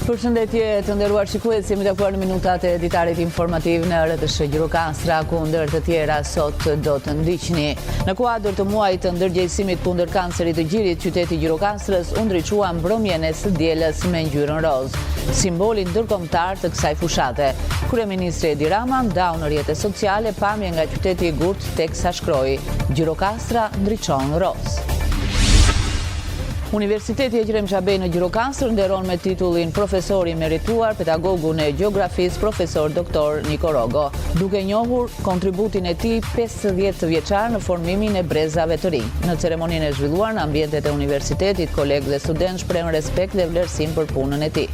Përshëndetje të nderuar shikues, jemi takuar në minutat e editarit informativ në RTS Gjirokastra, ku ndër të tjera sot do të ndiqni. Në kuadër të muajit të ndërgjegjësimit kundër kancerit të gjirit, qyteti i Gjirokastrës u ndriçua mbrëmjen e së dielës me ngjyrën roz, simbolin ndërkombëtar të kësaj fushate. Kryeministri Edi Rama ndau në rrjetet sociale pamje nga qyteti i Gurt teksa shkroi: Gjirokastra ndriçon roz. Universiteti Ekrem Çabej në Gjirokastër nderon me titullin profesor i merituar pedagogun e gjeografisë profesor doktor Niko Rogo, duke njohur kontributin e tij 50 vjeçar në formimin e brezave të rinj. Në ceremoninë e zhvilluar në ambientet e universitetit, kolegë dhe studentë shprehën respekt dhe vlerësim për punën e tij.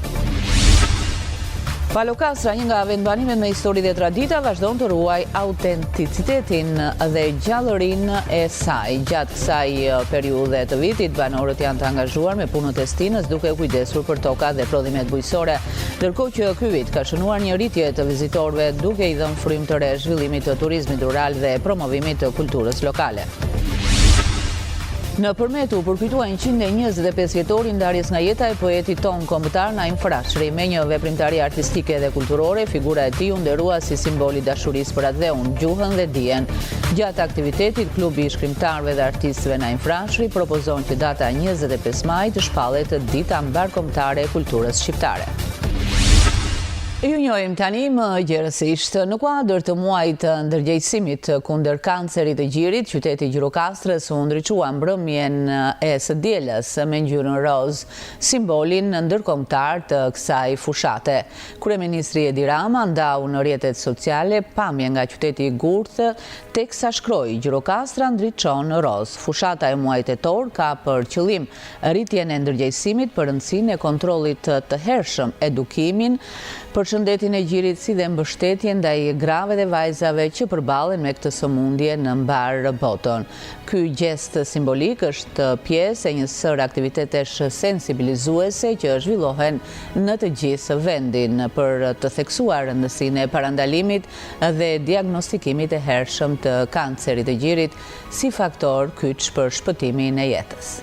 Palokastra, një nga vendbanimet me histori dhe tradita, vazhdon të ruaj autenticitetin dhe gjallërinë e saj. Gjatë kësaj periudhe të vitit, banorët janë të angazhuar me punën e stinës, duke u kujdesur për tokat dhe prodhimet bujqësore, ndërkohë që ky vit ka shënuar një rritje të vizitorëve, duke i dhënë frymë të re zhvillimit të turizmit rural dhe promovimit të kulturës lokale. Në përmet u përkujtua 125 vjetori ndarjes nga jeta e poetit ton kombëtar Naim Frashëri. Me një veprimtari artistike dhe kulturore, figura e tij u nderua si simboli dashurisë për atdheun, gjuhën dhe dijen. Gjatë aktivitetit, klubi i shkrimtarëve dhe artistëve Naim Frashëri propozon që data 25 maj të shpallet dita mbarkombëtare e kulturës shqiptare. Ju njohim tani më gjerësisht. Në kuadër të muajit të ndërgjegjësimit kundër kancerit të gjirit, qyteti i Gjirokastrës u ndriçua mbrëmjen e së dielës me ngjyrën roz, simbolin ndërkombëtar të kësaj fushate. Kryeministri Edi Rama ndau në rrjetet sociale pamje nga qyteti i Gurt teksa shkroi: Gjirokastra ndriçon roz. Fushata e muajit tetor ka për qëllim rritjen e ndërgjegjësimit, për rëndësinë e kontrollit të hershëm, edukimin për shëndetin e gjirit, si dhe mbështetje ndaj grave dhe vajzave që përballen me këtë sëmundje në mbar botën. Ky gest simbolik është pjesë e një sër aktivitetesh sensibilizuese që zhvillohen në të gjithë vendin për të theksuar rëndësinë e parandalimit dhe diagnostikimit e hershëm të kancerit të gjirit si faktor kyç për shpëtimin e jetës.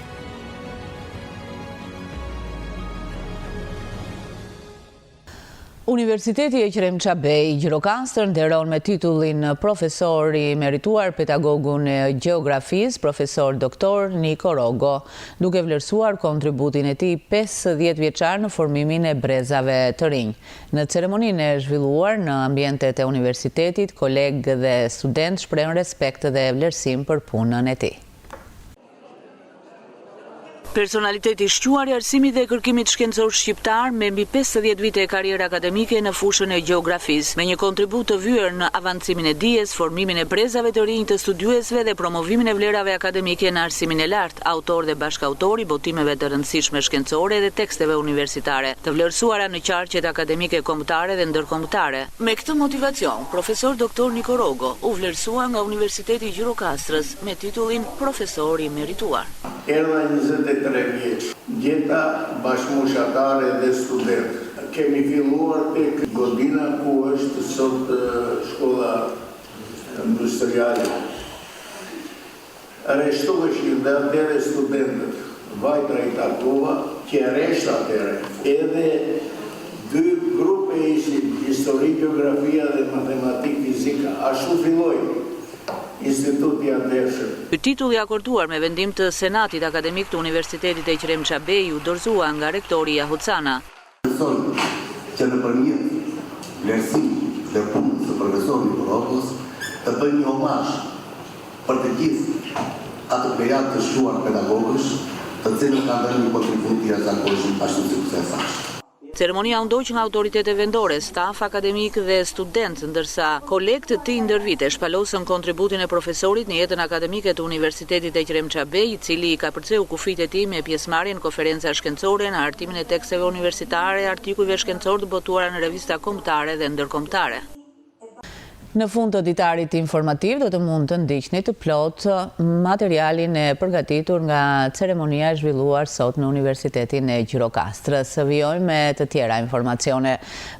Universiteti Ekrem Çabej Gjirokastër nderon me titullin profesor i merituar pedagogun e gjeografisë profesor doktor Niko Rogo, duke vlerësuar kontributin e tij 50 vjeçar në formimin e brezave të rinj. Në ceremoninë e zhvilluar në ambientet e universitetit, kolegë dhe studentë shprehën respekt dhe vlerësim për punën e tij. Personaliteti i shquar i arsimit dhe kërkimit shkencor shqiptar me mbi 50 vite e karrierë akademike në fushën e gjeografisë, me një kontribut të vyer në avancimin e dijes, formimin e brezave të rinj të studiuesve dhe promovimin e vlerave akademike në arsimin e lartë, autor dhe bashkautor i botimeve të rëndësishme shkencore dhe teksteve universitare, të vlerësuara në qarqet akademike kombëtare dhe ndërkombëtare. Me këtë motivacion, profesor doktor Niko Rogo u vlerësua nga Universiteti i Gjirokastrës me titullin profesor i merituar. Erdha 23 vjeç, gjeta bashkëmushatare dhe student. Kemi filluar tek Godina, ku është sot shkolla industriale. Arrestoheshin dhe atëre studentët, vajtra i takova, që rresht atëre. Edhe dy grupe ishin, histori, geografia dhe matematik, fizika. Ashtu filloi Instituti Andershëm. Ky titull i akorduar me vendim të Senatit Akademik të Universitetit Ekrem Çabej u dorëzua nga rektori Jahucana. Thonë që nëpërmjet vlerësimit dhe punës së profesorit Rogos të bëjmë një omazh për të gjithë atë plejadë të shquar pedagogësh, të cilët kanë dhënë një kontribut të jashtëzakonshëm ashtu siç e thash. Ceremonia u ndoq nga autoritete vendore, staf akademik dhe studentë, ndërsa kolegët të tij ndër vite shpalosën kontributin e profesorit në jetën akademike të Universitetit Ekrem Çabej, i cili ka përcjell kufijtë e tij me pjesëmarrje në konferenca shkencore, në hartimin e teksteve universitare, artikujve shkencorë të botuara në revista kombëtare dhe ndërkombëtare. Në fund të ditarit informativ do të mund të ndiqni të plot materialin e përgatitur nga ceremonia e zhvilluar sot në Universitetin e Gjirokastrës. Vijojmë me të tjera informacione.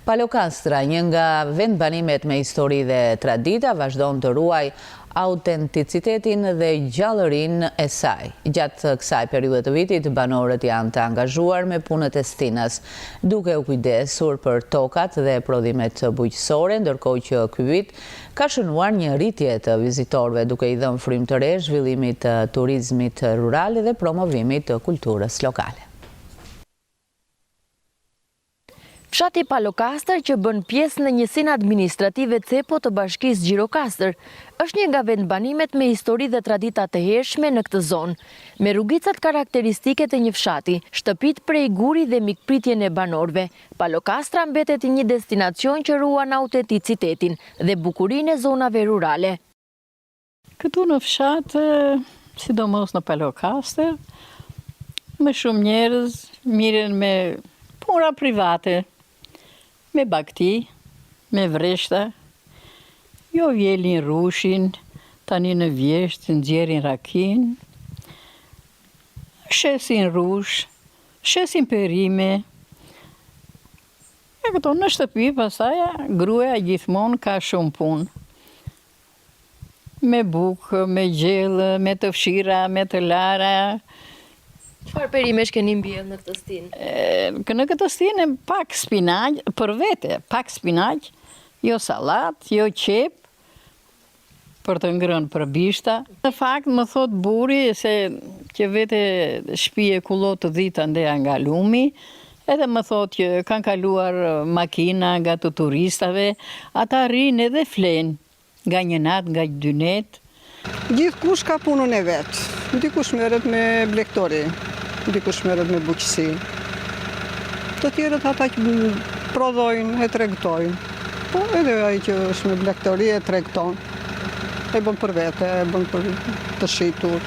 Palokastra, një nga vendbanimet me histori dhe tradita, vazhdon të ruaj autenticitetin dhe gjallërinë e saj. Gjatë kësaj periudhe të vitit, banorët janë të angazhuar me punët e Stinas, duke u kujdesur për tokat dhe prodhimet bujqësore, ndërkohë që ky vit ka shënuar një rritje të vizitorëve, duke i dhënë frymë të re zhvillimit të turizmit rural dhe promovimit të kulturës lokale. Fshati Palokastër, që bën pjesë në njësinë administrative CEPO të bashkisë Gjirokastër, është një nga vendbanimet me histori dhe tradita të hershme në këtë zonë. Me rrugicat karakteristike të një fshati, shtëpit prej guri dhe mikpritjen e banorëve, Palokastra mbetet një destinacion që ruan autenticitetin dhe bukurinë e zonave rurale. Këtu në fshat, sidomos në Palokastër, më shumë njerëz miren me puna private, me bakti, me vreshta, jo vjelin rushin, tani në vjesht, nxjerrin rakin, shesin rush, shesin perime. E këto në shtëpi, pastaj gruaja gjithmonë ka shumë punë. Me bukë, me gjellë, me të fshira, me të lara. Çfarë perimesh keni mbjellë në këtë stinë? Në këtë stinë pak spinaq, për vete, pak spinaq, jo salat, jo qep, për të ngrënë për bishta. Në fakt më thot buri se që vete shtëpi e kullot të dhita ndeja nga lumi, edhe më thot që kanë kaluar makina nga të turistave, ata rrinë edhe flenë, nga një natë, nga dy net. Gjithkush ka punën e vetë. Dikush merret me blektori, dikush merret me bujqësi. Të tjerët ata që prodhojnë, e tregtojnë. Po edhe ai që është me blektori e tregton. E bën për vete, e bën për të shitur.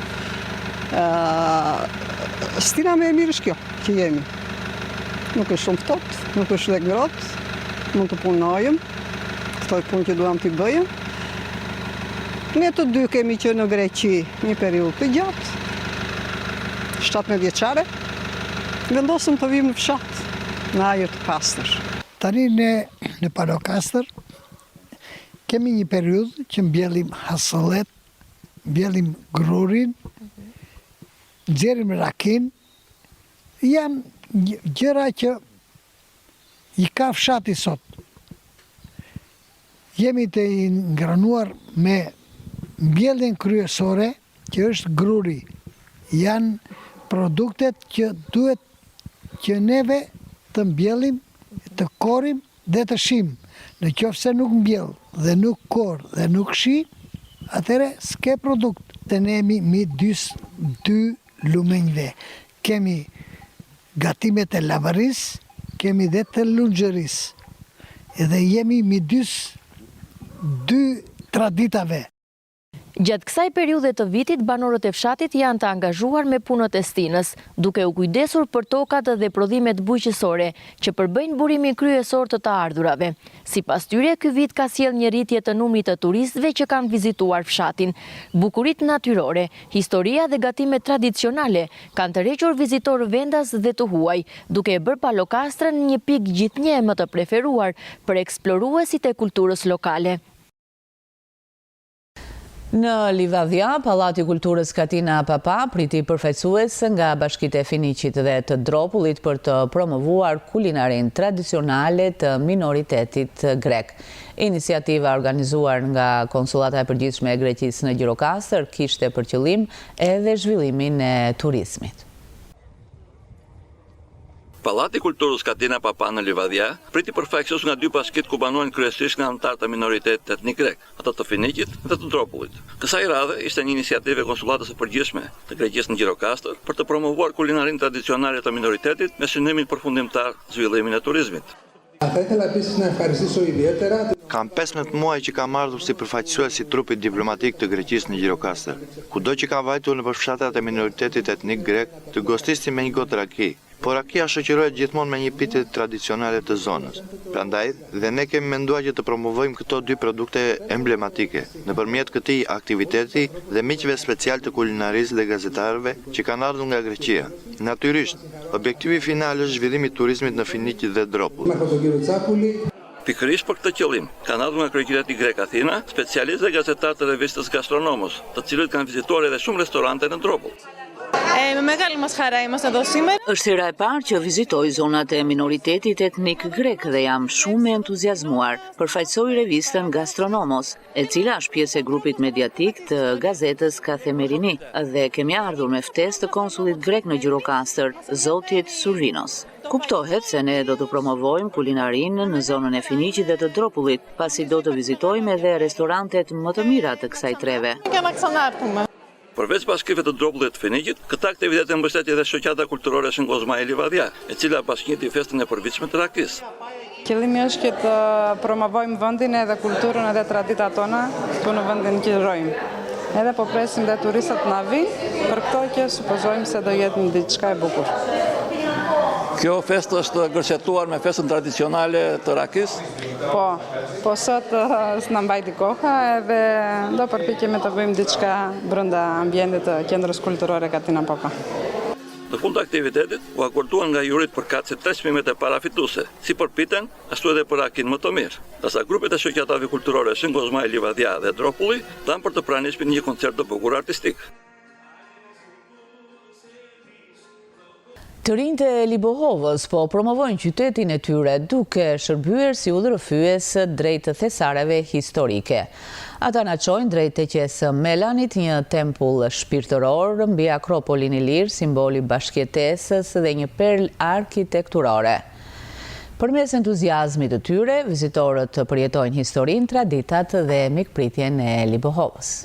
Stina më e mirë është kjo që jemi. Nuk është shumë ftohtë, nuk është dhe ngrohtë, mund të punojmë. Këto punë që duam t'i bëjmë. Ne të dy kemi që në Greqi një periudhë të gjatë, 17 vjeçare, vendosëm të vim në fshat, në ajër të pastër. Tani në Palokastër kemi një periudhë që mbjellim hasollet, mbjellim grurin, nxjerrim rakin, janë gjëra që i ka fshati sot. Jemi të ngranuar me mbjelljen kryesore, që është gruri. Janë produktet që duhet që neve të mbjellim, të korim dhe të shim. Në qoftë se nuk mbjell dhe nuk kor dhe nuk shi, atëre s'ke produkt. Të ne jemi mi dy lumenjve. Kemi gatimet e lavaris, kemi dhe të lungjeris. Edhe jemi mi dy traditave. Gjatë kësaj periudhe të vitit, banorët e fshatit janë të angazhuar me punët e stinës, duke u kujdesur për tokat dhe prodhimet bujqësore, që përbëjnë burimin kryesor të të ardhurave. Sipas tyre, ky vit ka sjellë një rritje të numrit të turistëve që kanë vizituar fshatin. Bukuritë natyrore, historia dhe gatimet tradicionale kanë tërhequr vizitorë vendas dhe të huaj, duke e bërë Palokastrën një pikë gjithnjë më të preferuar për eksploruesit e kulturës lokale. Në Livadhja, Pallati i Kulturës Katina Papa priti përfaqësues nga bashkitë e Finiqit dhe të Dropullit për të promovuar kulinarinë tradicionale të minoritetit grek. Iniciativa organizuar nga Konsullata e Përgjithshme e Greqisë në Gjirokastër kishte për qëllim edhe zhvillimin e turizmit. Pallati i Kulturës Katina Papa në Livadhja priti përfaqësues nga dy bashkitë ku banojnë kryesisht nga anëtarë të minoritetit etnik grek, ato të Finiqit dhe të Dropullit. Kësaj radhe ishte një iniciativë e Konsullatës së Përgjithshme të Greqisë në Gjirokastër për të promovuar kulinarinë tradicionale të minoritetit me synimin përfundimtar zhvillimin e turizmit. Kam 15 muaj që kam ardhur si përfaqësues i trupit diplomatik të Greqisë në Gjirokastër. Kudo që kam vajtur në fshatat e minoritetit etnik grek, të gostisni me një gotë raki. Por rakia shoqërohet gjithmonë me një pitje tradicionale të zonës. Prandaj, dhe ne kemi menduar që të promovojmë këto dy produkte emblematike nëpërmjet këtij aktiviteti dhe miqve special të kulinarisë dhe gazetarëve që kanë ardhur nga Greqia. Natyrisht, objektivi final është zhvillimi i turizmit në Finiqi dhe Dropull. Pikërisht për këtë qëllim, kanë ardhur nga Kryeqyteti Grek Athina, specialistë dhe gazetarë të revistës Gastronomos, të cilët kanë vizituar edhe shumë restorante në Dropull. Με μεγάλη μας χαρά είμαστε εδώ σήμερα. Është hera e parë që vizitoj zonat e minoritetit etnik grek dhe jam shumë e entuziazmuar, përfaqësoi revistën Gastronomos, e cila është pjesë e grupit mediatik të gazetës Kathemerini, dhe kemi ardhur me ftesë të konsullit grek në Gjirokastër, zotit Survinos. Kuptohet se ne do të promovojmë kulinarinë në zonën e Finiqit dhe të Dropullit, pasi do të vizitojmë edhe restorantet më të mira të kësaj treve. Και να ξανάρθουμε. Përveç bashkive të Dropullit të Finiqit, këtë aktivitet e mbështeti edhe shoqata kulturore Shëngoz-Maja Livadja, e cila bashkëngjiti festën e përvitshme të rakisë. Qëllimi është që të promovojmë vendin edhe kulturën edhe traditat tona këtu në vendin që rrojmë. Edhe po presim dhe turistët na vinë, për këto që supozojmë se do jetë një diçka e bukur. Kjo festë është gërsetuar me festën tradicionale të rakisë? Po sot s'na mbajti koha edhe do përpiqemi të bëjmë diçka brenda ambientit të qendrës kulturore Katina Popa. Në fund të aktivitetit, u akorduan nga jurit përkatëse 3 çmimet e parafituese, si për piten, ashtu edhe për rakin më të mirë. Ndërsa grupet e shoqatave kulturore Shëngoz-Maja Livadja dhe Dropulli dhanë për të pranishmit një koncert të bukur artistik. Të rinjtë e Libohovës po promovojnë qytetin e tyre duke shërbyer si udhërrëfyes drejt thesareve historike. Ata na çojnë drejt teqes Melanit, një tempull shpirtëror mbi Akropolin e Lirë, simboli bashkëjetesës dhe një perlë arkitekturore. Përmes entuziazmit të tyre, vizitorët përjetojnë historinë, traditat dhe mikpritjen e Libohovës.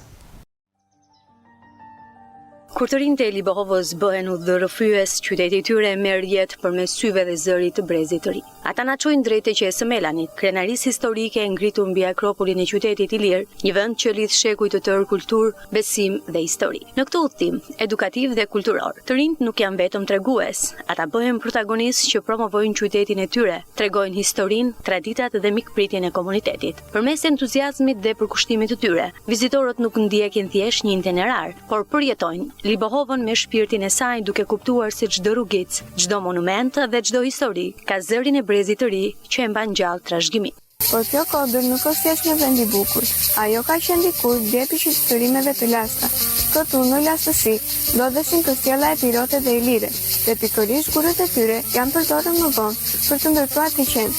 Kur të rinjtë e Libohovës bëhen udhërrëfyes, qyteti i tyre merr jetë përmes syve dhe zërit të brezit të ri. Ata na çojnë drejt teqes Melanit, krenarisë historike e ngritur mbi Akropolin e qytetit i lirë, një vend që lidh shekuj të tërë kulturë, besim dhe histori. Në këtë udhtim edukativ dhe kulturor, të rinjtë nuk janë vetëm tregues, ata bëhen protagonistë që promovojnë qytetin e tyre, tregojnë historinë, traditat dhe mikpritjen e komunitetit. Përmes entuziazmit dhe përkushtimit të tyre, vizitorët nuk ndjekin thjesht një itinerar, por përjetojnë Libohovën me shpirtin e saj, duke kuptuar se çdo rrugicë, çdo monument dhe çdo histori ka zërin e brezit të ri që e mban gjallë trashëgimin. Por kjo kodër nuk është thjesht një vend i bukur. Ajo ka qenë dikur djepi shqyrtërimeve të lasta. Këtu në lastësi ndodheshin këstjella e pirote dhe ilire, dhe pikërisht gurët e tyre janë përdorur më vonë për të ndërtuar të qenë.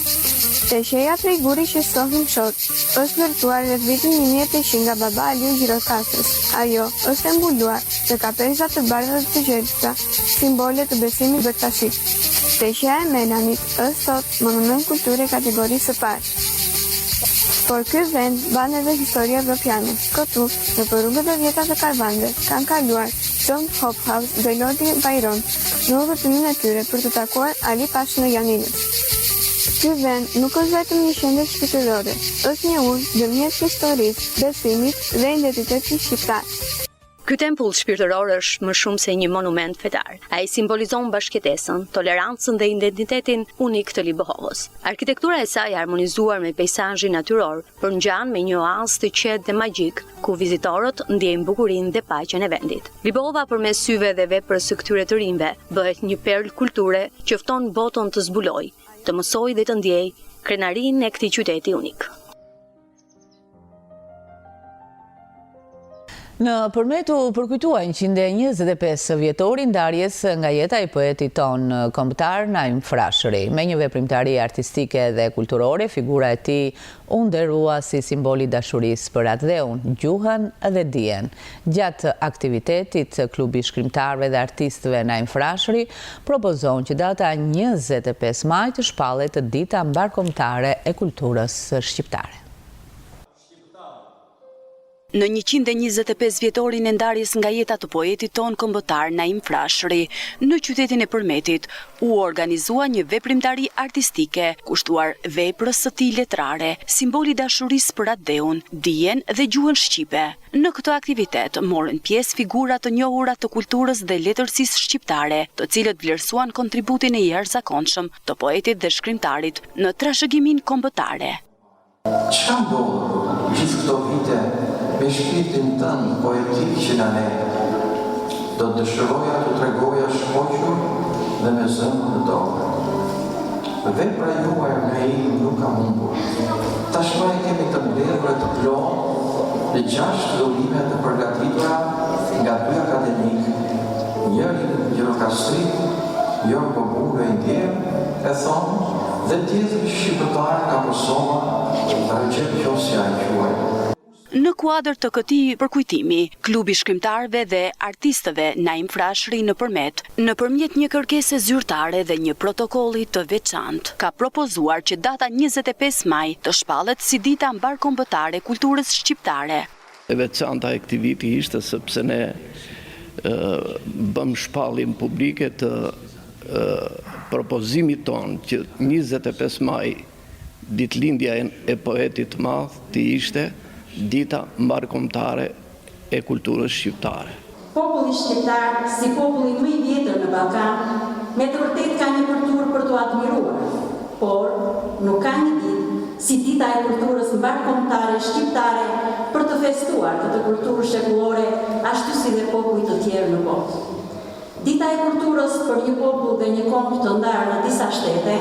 Tesheja prej guri që shohim sot është ndërtuar rreth vitin 1800 nga baba Aliu Gjirokastrës. Ajo është e mbuluar me kapeza të bardha dhe të gjelbëta, simbole të besimit bërtashik. Tesheja e Melanit është sot monument kulture kategorisë së parë. Por ky vend ban edhe histori evropiane. Këtu, në rrugët e vjetra të karvanëve, kanë kaluar John Hophouse dhe Lordi Byron në udhëtimin e tyre për të takuar Ali Pashën e Janinës. Ky vend nuk është vetëm një shëndet shpirtërore, është një ujë ndërmjet historisë, besimit dhe identitetit shqiptar. Ky tempull shpirtëror është më shumë se një monument fetar. Ai simbolizon bashkëtesën, tolerancën dhe identitetin unik të Libohovës. Arkitektura e saj harmonizuar me peizazhin natyror përngjan me një oazë të qetë dhe magjik, ku vizitorët ndjejnë bukurinë dhe paqen e vendit. Libohova përmes syve dhe veprës së këtyre të rinjve bëhet një perlë kulture që fton botën të zbulojë, të mësoj dhe të ndjej krenarinë e këtij qyteti unik. Në përmet u përkujtuan 125 vjetori ndarjes nga jeta i poetit ton kombëtar Naim Frashëri. Me një veprimtari artistike dhe kulturore, figura e tij u nderua si simboli dashurisë për atë dheun, gjuhën dhe dijen. Gjatë aktivitetit, klubi i shkrimtarëve dhe artistëve Naim Frashëri propozon që data 25 maj të shpallet dita mbarkombëtare e kulturës shqiptare. Në 125 vjetorin e ndarjes nga jeta të poetit ton kombëtar Naim Frashëri, në qytetin e Përmetit, u organizua një veprimtari artistike, kushtuar veprës së tij letrare, simboli dashurisë për atë dheun, dijen dhe gjuhën shqipe. Në këtë aktivitet morën pjesë figura të njohura të kulturës dhe letërsisë shqiptare, të cilët vlerësuan kontributin e jashtëzakonshëm të poetit dhe shkrimtarit në trashëgimin kombëtare. Çfarë ndodh gjithë këto vite me shpirtin tënd poetik që na ne? Do të dëshiroja të tregoja shpoqur dhe me zëmër të dorë. vepra juaj me i nuk ka mundur. Tashmë kemi të mbledhur të plotë në 6 dhurime të përgatitura nga 2 akademik, njëri gjirokastrit, Jorgo Burgo i Ndjerë, e thonë, dhe tjetëri shqiptar nga Kosova, Recep Qosja i quaj. Në kuadër të këtij përkujtimi, klubi shkrimtarëve dhe artistëve Naim Frashëri nëpërmjet një kërkese zyrtare dhe një protokolli të veçantë, ka propozuar që data 25 maj të shpallet si dita mbarkombëtare e kulturës shqiptare. E veçanta e këtij viti ishte sepse ne bëm shpalljen publike të propozimit ton që 25 maj, ditëlindja e poetit madh, të ishte dita mbarkombëtare e kulturës shqiptare. Populli shqiptar, si populli më i vjetër në Ballkan, me të vërtet ka një kulturë për t'u admiruar, por nuk ka një ditë si dita e kulturës mbarkombëtare shqiptare për të festuar këtë kulturë shekullore, ashtu si dhe popujt të tjerë në botë. Dita e kulturës për një popull dhe një kombë të ndarë në disa shtete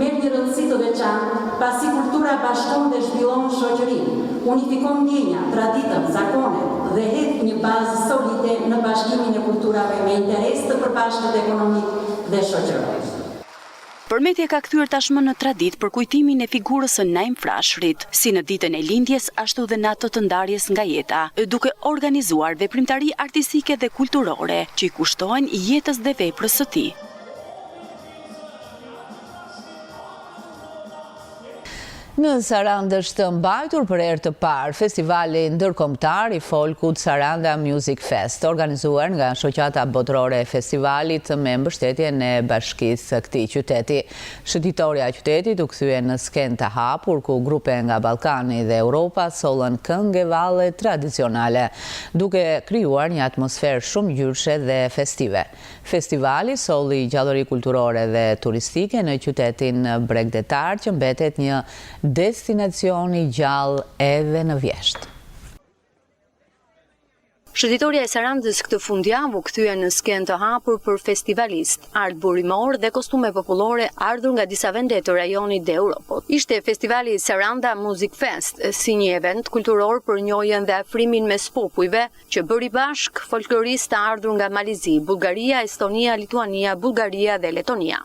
merr një rëndësi të veçantë, pasi kultura bashkon dhe zhvillon shoqërinë, unifikon ndjenja, traditën, zakonet dhe hedh një bazë solide në bashkimin e kulturave me interes të përbashkët ekonomik dhe shoqëror. Përmeti ka kthyer tashmë në traditë përkujtimin e figurës së Naim Frashërit, si në ditën e lindjes ashtu dhe në atë të ndarjes nga jeta, duke organizuar veprimtari artistike dhe kulturore që i kushtojnë jetës dhe veprës së tij. Në Sarandë është mbajtur për herë të parë festivali ndërkombëtar i folkut Saranda Music Fest, organizuar nga shoqata botërore e festivalit me mbështetjen e bashkisë së këtij qyteti. Shëtitoria e qytetit u kthye në skenë të hapur ku grupe nga Ballkani dhe Europa sollën këngë valle tradicionale, duke krijuar një atmosferë shumë ngjyrshe dhe festive. Festivali solli gjallëri kulturore dhe turistike në qytetin bregdetar që mbetet një destinacioni gjallë edhe në vjeshtë. Shëtitoria e Sarandës këtë fundjavë u kthye në skenë të hapur për festivalist, art burimor dhe kostume popullore ardhur nga disa vende të rajonit dhe Europës. Ishte festivali Saranda Music Fest, si një event kulturor për njohjen dhe afrimin mes popujve, që bëri bashk folkloristë të ardhur nga Malizi, Bullgaria, Estonia, Lituania, Bullgaria dhe Letonia.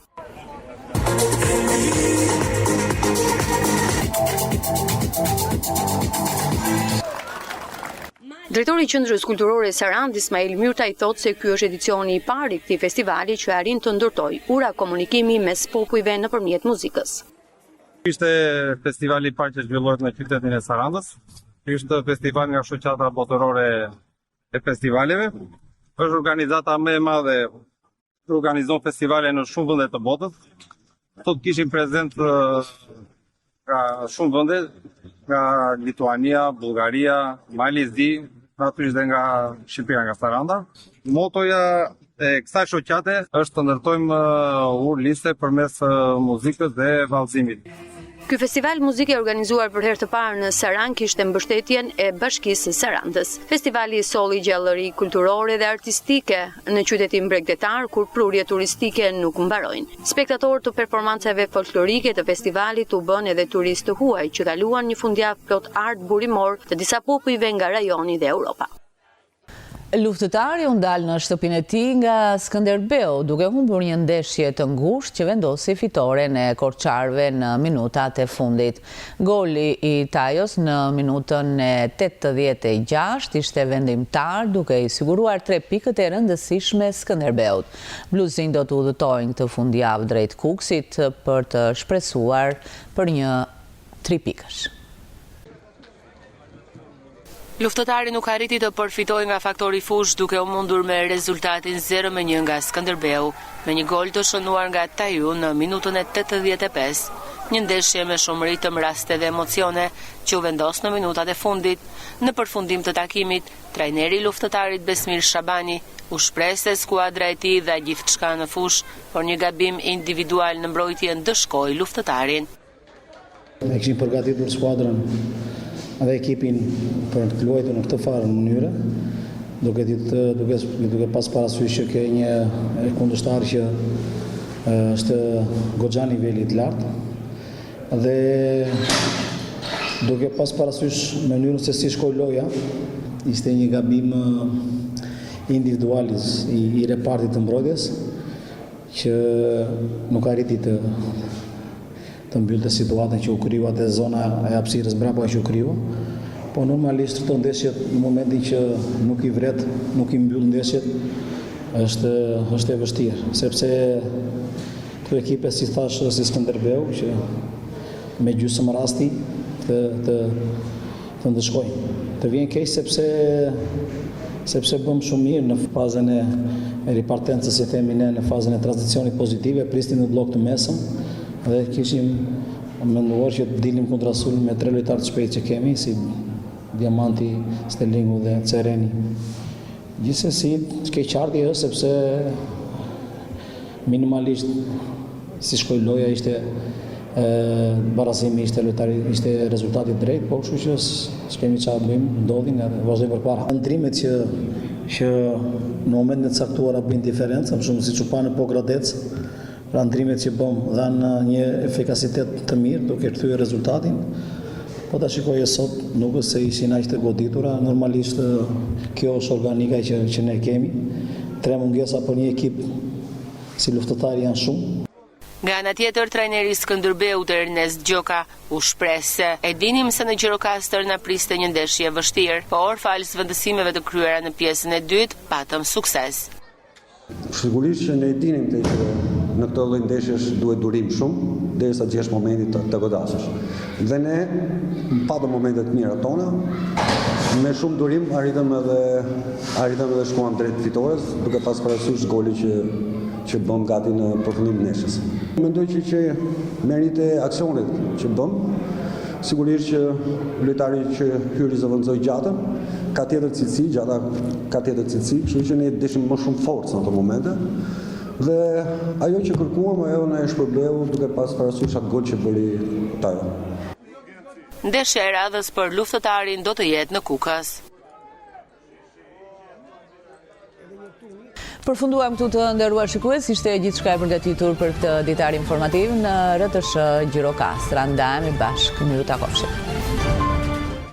Drejtori i Qendrës Kulturore Sarandë, Ismail Myrta, i thotë se ky është edicioni i parë i këtij festivali që arrin të ndërtojë ura komunikimi mes popujve nëpërmjet muzikës. Ishte festivali i parë që zhvillohet në qytetin e Sarandës. Ishte festival nga shoqata botërore e festivaleve. Është organizata më e madhe që organizon festivale në shumë vende të botës. Sot kishim prezent nga shumë vende, nga Lituania, Bullgaria, Malizi, natyrisht dhe nga Shqipëria, nga Saranda. Motoja e kësaj shoqate është të ndërtojmë urliste përmes muzikës dhe vallëzimit. Ky festival muzike organizuar për herë të parë në Sarandë kishte mbështetjen e Bashkisë së Sarandës. Festivali solli gjallëri kulturore dhe artistike në qytetin bregdetar, kur prurjet turistike nuk mbarojnë. Spektatorë të performancave folklorike të festivalit u bën edhe turistë të huaj që kaluan një fundjavë plot art burimor të disa popujve nga rajoni dhe Europa. Luftëtari u ndal në shtëpinë e tij nga Skënderbeu, duke humbur një ndeshje të ngushtë që vendosi fitoren e korçarëve në minutat e fundit. Goli i Tajos në minutën e 86 ishte vendimtar, duke i siguruar 3 pikët e rëndësishme Skënderbeut. Bluzinjt do të udhëtojnë këtë fundjavë drejt Kukësit për të shpresuar për një 3 pikësh. Luftëtari nuk arriti të përfitojë nga faktori fushë duke u mundur me rezultatin 0-1 nga Skënderbeu, me një gol të shënuar nga Taju në minutën e 85, një ndeshje me shumë ritëm, raste dhe emocione që u vendos në minutat e fundit. Në përfundim të takimit, trajneri i luftëtarit Besmir Shabani u shpreh se skuadra e tij dha gjithçka në fushë, por një gabim individual në mbrojtje ndëshkoi luftëtarin. Ne kishim përgatitur skuadrën dhe ekipin për të luajtur në këtë farë mënyrë, duke pas parasysh që ke një kundërshtar që është goxha niveli të lartë dhe duke pas parasysh mënyrën se si shkoi loja, ishte një gabim individualis i repartit të mbrojtjes që nuk arriti të mbyllte situatën që u kriju atë zona e hapësirës brapa që u kriju. Po normalisht këto ndeshjet në momentin që nuk i vret, nuk i mbyll ndeshjet, është e vështirë, sepse këto ekipe si thash si Skënderbeu që me gjysmë rasti të ndëshkojnë. Të vjen keq sepse bëm shumë mirë në fazën e ripartencës, si themi ne, në fazën e tranzicionit pozitive, pristin në blok të mesëm dhe kishim menduar që të dilim kundra sulm me 3 lojtarë të shpejtë që kemi, si Diamanti, Sterlingu dhe Cereni. Gjithsesi, keqardhja është sepse minimalisht si shkoi loja ishte barazimi ishte rezultati drejt, po kështu që s'kemi çfarë bëjmë, ndodhin edhe vazhdojmë përpara. Ndrimet që në momentin e caktuar bëjnë diferencë, më shumë siç u pa në Pogradec, pra ndrimet që bëm dhanë një efikasitet të mirë duke kthyer rezultatin. Po ta shikoj sot, nuk është se ishin aq të goditura, normalisht kjo është organika që ne kemi. 3 mungesa për një ekip si luftëtar janë shumë. Nga ana tjetër, trajneri Skënderbeu Ernest Gjoka u shpreh se e dinim se në Gjirokastër na priste një ndeshje vështirë, por falës vendosimeve të kryera në pjesën e dytë patëm sukses. Sigurisht që ne dinim që në këtë lloj ndeshjesh duhet durim shumë derisa gjesh momentin të godasësh. Dhe ne patëm momentet mira tona, me shumë durim arritëm edhe shkuam drejt fitores, duke pas parasysh goli që bëm gati në përfundim ndeshjes. Mendoj që merit e aksionit që bëm, sigurisht që lojtari që hyri zëvendësoi gjatën, ka tjetër cilësi, kështu që ne dishim më shumë forcë në ato momente. Dhe ajo që kërkuam, ajo na e shpërbleu duke pas parasysh atë gol që bëri Tajo. Ndeshja e radhës për luftëtarin do të jetë në Kukas. Përfunduam këtu të nderuar shikues, ishte gjithçka e përgatitur për këtë ditar informativ në RTS Gjirokastra. Ndajemi bashkë, miru takofshim.